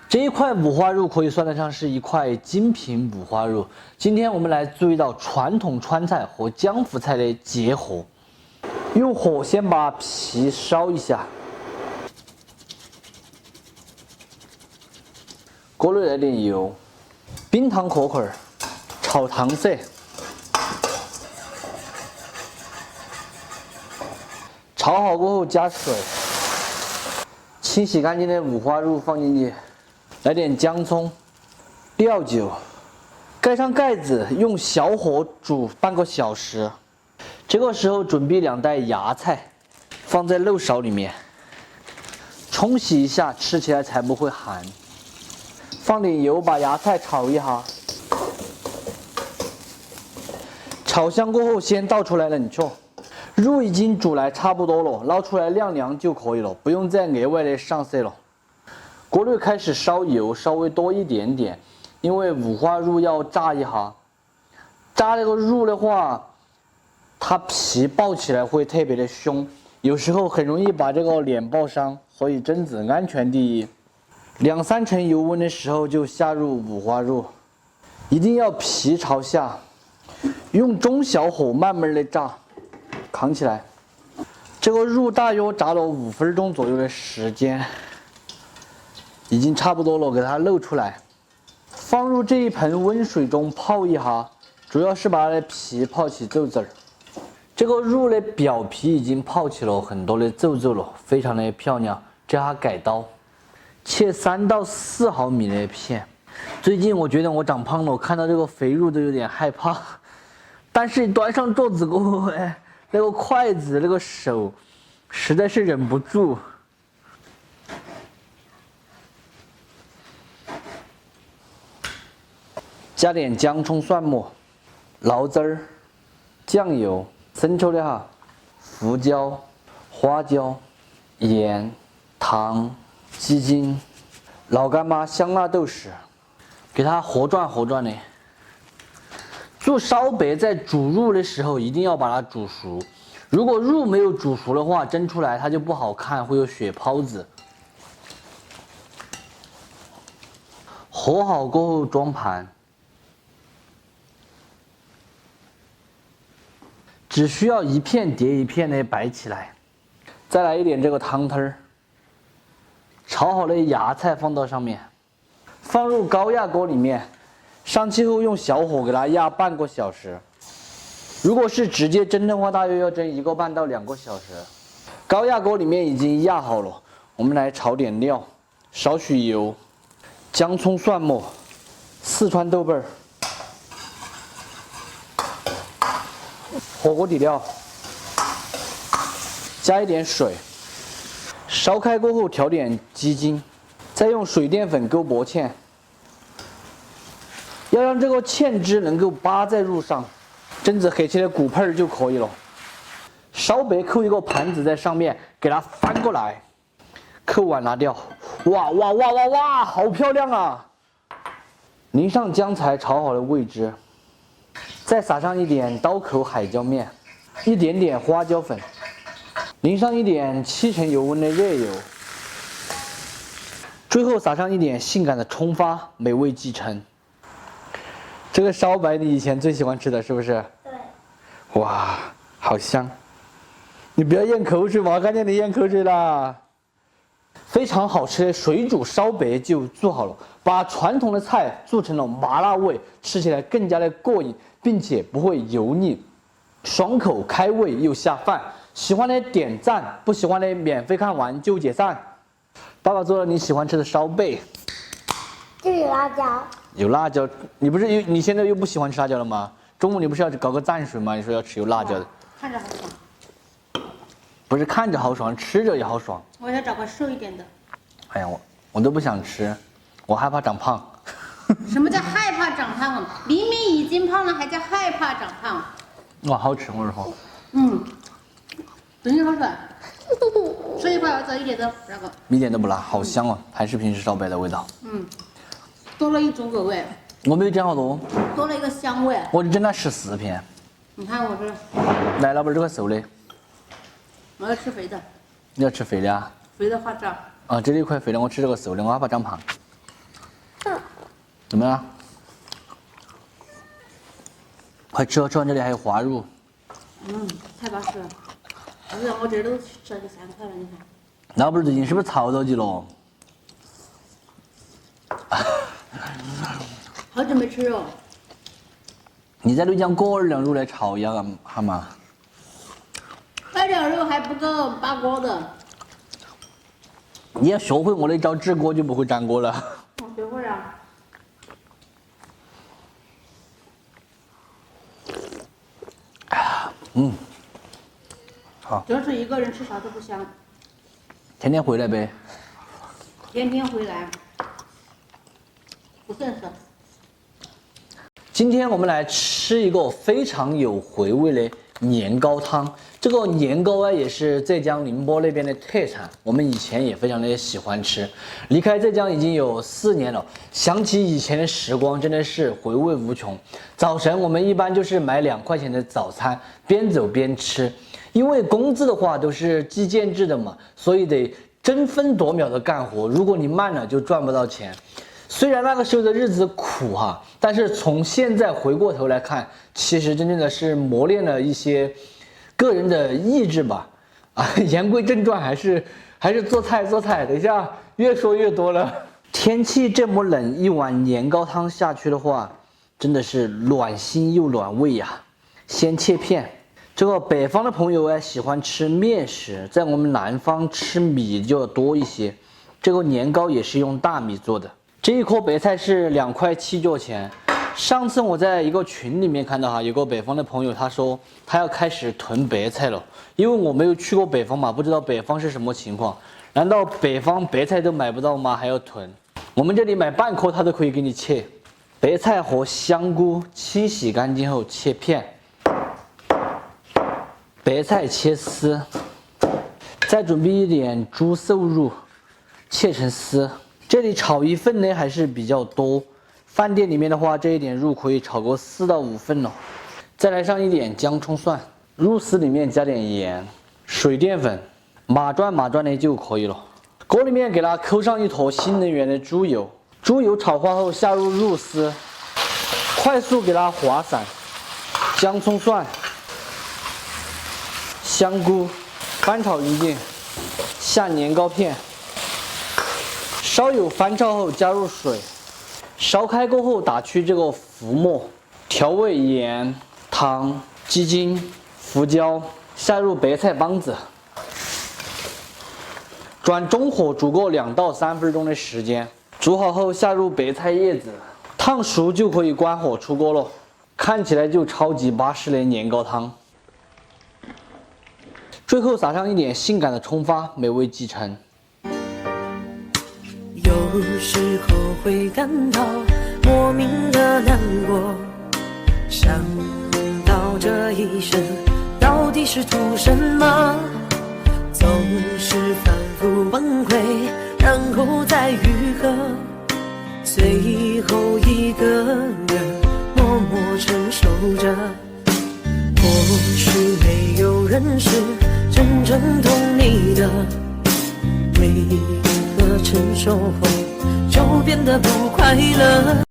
这一块五花肉可以算得上是一块精品五花肉。今天我们来做一道传统川菜和江湖菜的结合。用火先把皮烧一下，锅里来点油，冰糖壳块，炒糖色，炒好过后加水，清洗干净的五花肉放进去。 来点姜葱、料酒，盖上盖子，用小火煮半个小时。这个时候准备2袋芽菜，放在漏勺里面，冲洗一下，吃起来才不会寒。放点油，把芽菜炒一下，炒香过后先倒出来冷却。肉已经煮来差不多了，捞出来晾凉就可以了，不用再额外的上色了。 锅里开始烧油，稍微多一点点，因为五花肉要炸一下。炸那个肉的话，它皮爆起来会特别的凶，有时候很容易把这个脸爆伤，所以蒸子安全第一。2、3成油温的时候就下入五花肉，一定要皮朝下，用中小火慢慢的炸，扛起来。这个肉大约炸了5分钟左右的时间。 已经差不多了，给它漏出来，放入这一盆温水中泡一下，主要是把它的皮泡起皱褶儿。这个肉的表皮已经泡起了很多的皱皱了，非常的漂亮。这下改刀，切3到4毫米的片。最近我觉得我长胖了，我看到这个肥肉都有点害怕。但是端上桌子过后，那个筷子那个手，实在是忍不住。 加点姜葱蒜末、醪汁儿、酱油、生抽的哈，胡椒、花椒、盐、糖、鸡精、老干妈、香辣豆豉，给它和转的。做烧白在煮肉的时候一定要把它煮熟，如果肉没有煮熟的话，蒸出来它就不好看，会有血泡子。和好过后装盘。 只需要一片叠一片的摆起来，再来一点这个汤汤儿。炒好的芽菜放到上面，放入高压锅里面，上气后用小火给它压半个小时。如果是直接蒸的话，大约要蒸1个半到2个小时。高压锅里面已经压好了，我们来炒点料，少许油，姜葱蒜末，四川豆瓣儿。 火锅底料，加一点水，烧开过后调点鸡精，再用水淀粉勾薄芡，要让这个芡汁能够扒在肉上，蒸子黑起来骨泡就可以了。烧白扣一个盘子在上面，给它翻过来，扣碗拿掉。哇，好漂亮啊！淋上姜才炒好的味汁。 再撒上一点刀口海椒面，一点点花椒粉，淋上一点7成油温的热油，最后撒上一点性感的葱花，美味继承。这个烧白你以前最喜欢吃的是不是？对。哇，好香！你不要咽口水嘛，我看见你咽口水啦。非常好吃的水煮烧白就做好了，把传统的菜做成了麻辣味，吃起来更加的过瘾，并且不会油腻，爽口开胃又下饭。喜欢的点赞，不喜欢的免费看完就解散。爸爸做了你喜欢吃的烧贝，这有辣椒。有辣椒，你现在又不喜欢吃辣椒了吗？中午你不是要搞个蘸水吗？你说要吃有辣椒的，看着好爽。 不是看着好爽，吃着也好爽。我要找个瘦一点的。哎呀，我都不想吃，我害怕长胖。什么叫害怕长胖啊？明明已经胖了，还叫害怕长胖？哇，好吃，我说。等你好吃。吃一块儿，再一点都那个。一点都不辣，好香哦，还是平时烧白的味道。多了一种口味。我没有煎好多，多了一个香味。我就蒸了14片。你看我这。来，老板这个熟的。我要吃肥的。你要吃肥的啊？肥的花椒。啊，这里一块肥的，我吃这个熟的，我害怕长胖。怎么样？快吃哦，吃完这里还有滑肉。太巴适了。但是我这都吃了3块了，你看。老板最近是不是潮着急了？好久没吃肉。你在内江锅儿两肉来炒一样好吗？2两肉还不够8锅的。你要学会我的一招治锅，就不会粘锅了。我学会了。好。就是一个人吃啥都不香。天天回来呗。天天回来，不顺手。今天我们来吃一个非常有回味的年糕汤。这个年糕啊，也是浙江宁波那边的特产，我们以前也非常的喜欢吃。离开浙江已经有4年了，想起以前的时光，真的是回味无穷。早晨我们一般就是买2块钱的早餐，边走边吃。因为工资的话都是计件制的嘛，所以得争分夺秒的干活。如果你慢了，就赚不到钱。虽然那个时候的日子苦哈，但是从现在回过头来看，其实真正的是磨练了一些个人的意志吧。言归正传，还是做菜。等一下越说越多了。天气这么冷，一碗年糕汤下去的话，真的是暖心又暖胃呀。先切片。这个北方的朋友啊，喜欢吃面食，在我们南方吃米就要多一些。这个年糕也是用大米做的。这一颗白菜是2块7角钱。上次我在一个群里面看到有个北方的朋友，他说他要开始囤白菜了，因为我没有去过北方嘛，不知道北方是什么情况。难道北方白菜都买不到吗？还要囤？我们这里买半颗他都可以给你切。白菜和香菇清洗干净后切片。白菜切丝，再准备一点猪瘦肉，切成丝。这里炒一份呢还是比较多，饭店里面的话，这一点肉可以炒个4到5份了。再来上一点姜葱蒜，肉丝里面加点盐、水淀粉，码转的就可以了。锅里面给它扣上一坨新能源的猪油，猪油炒化后下入肉丝，快速给它滑散，姜葱蒜。香菇翻炒匀净，下年糕片，稍有翻炒后加入水，烧开过后打去这个浮沫，调味盐、糖、鸡精、胡椒，下入白菜帮子，转中火煮个2到3分钟的时间，煮好后下入白菜叶子，烫熟就可以关火出锅了。看起来就超级巴适的年糕汤。最后撒上一点性感的葱花，美味继承。有时候会感到莫名的难过，想到这一生到底是图什么，总是反复崩溃，然后再愈合，最后一个人默默承受着。或许没有人是真正懂你的，为何承受后就变得不快乐。